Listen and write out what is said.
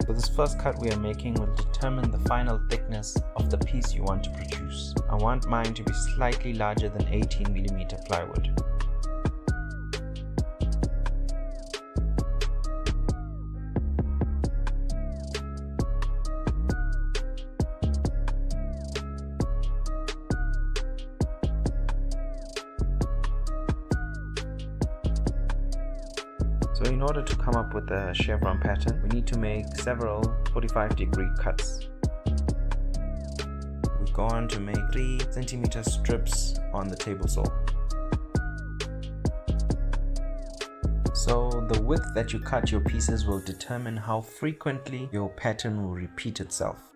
So this first cut we are making will determine the final thickness of the piece you want to produce. I want mine to be slightly larger than 18mm plywood. So in order to come up with a chevron pattern, we need to make several 45-degree cuts. We go on to make 3cm strips on the table saw. So the width that you cut your pieces will determine how frequently your pattern will repeat itself.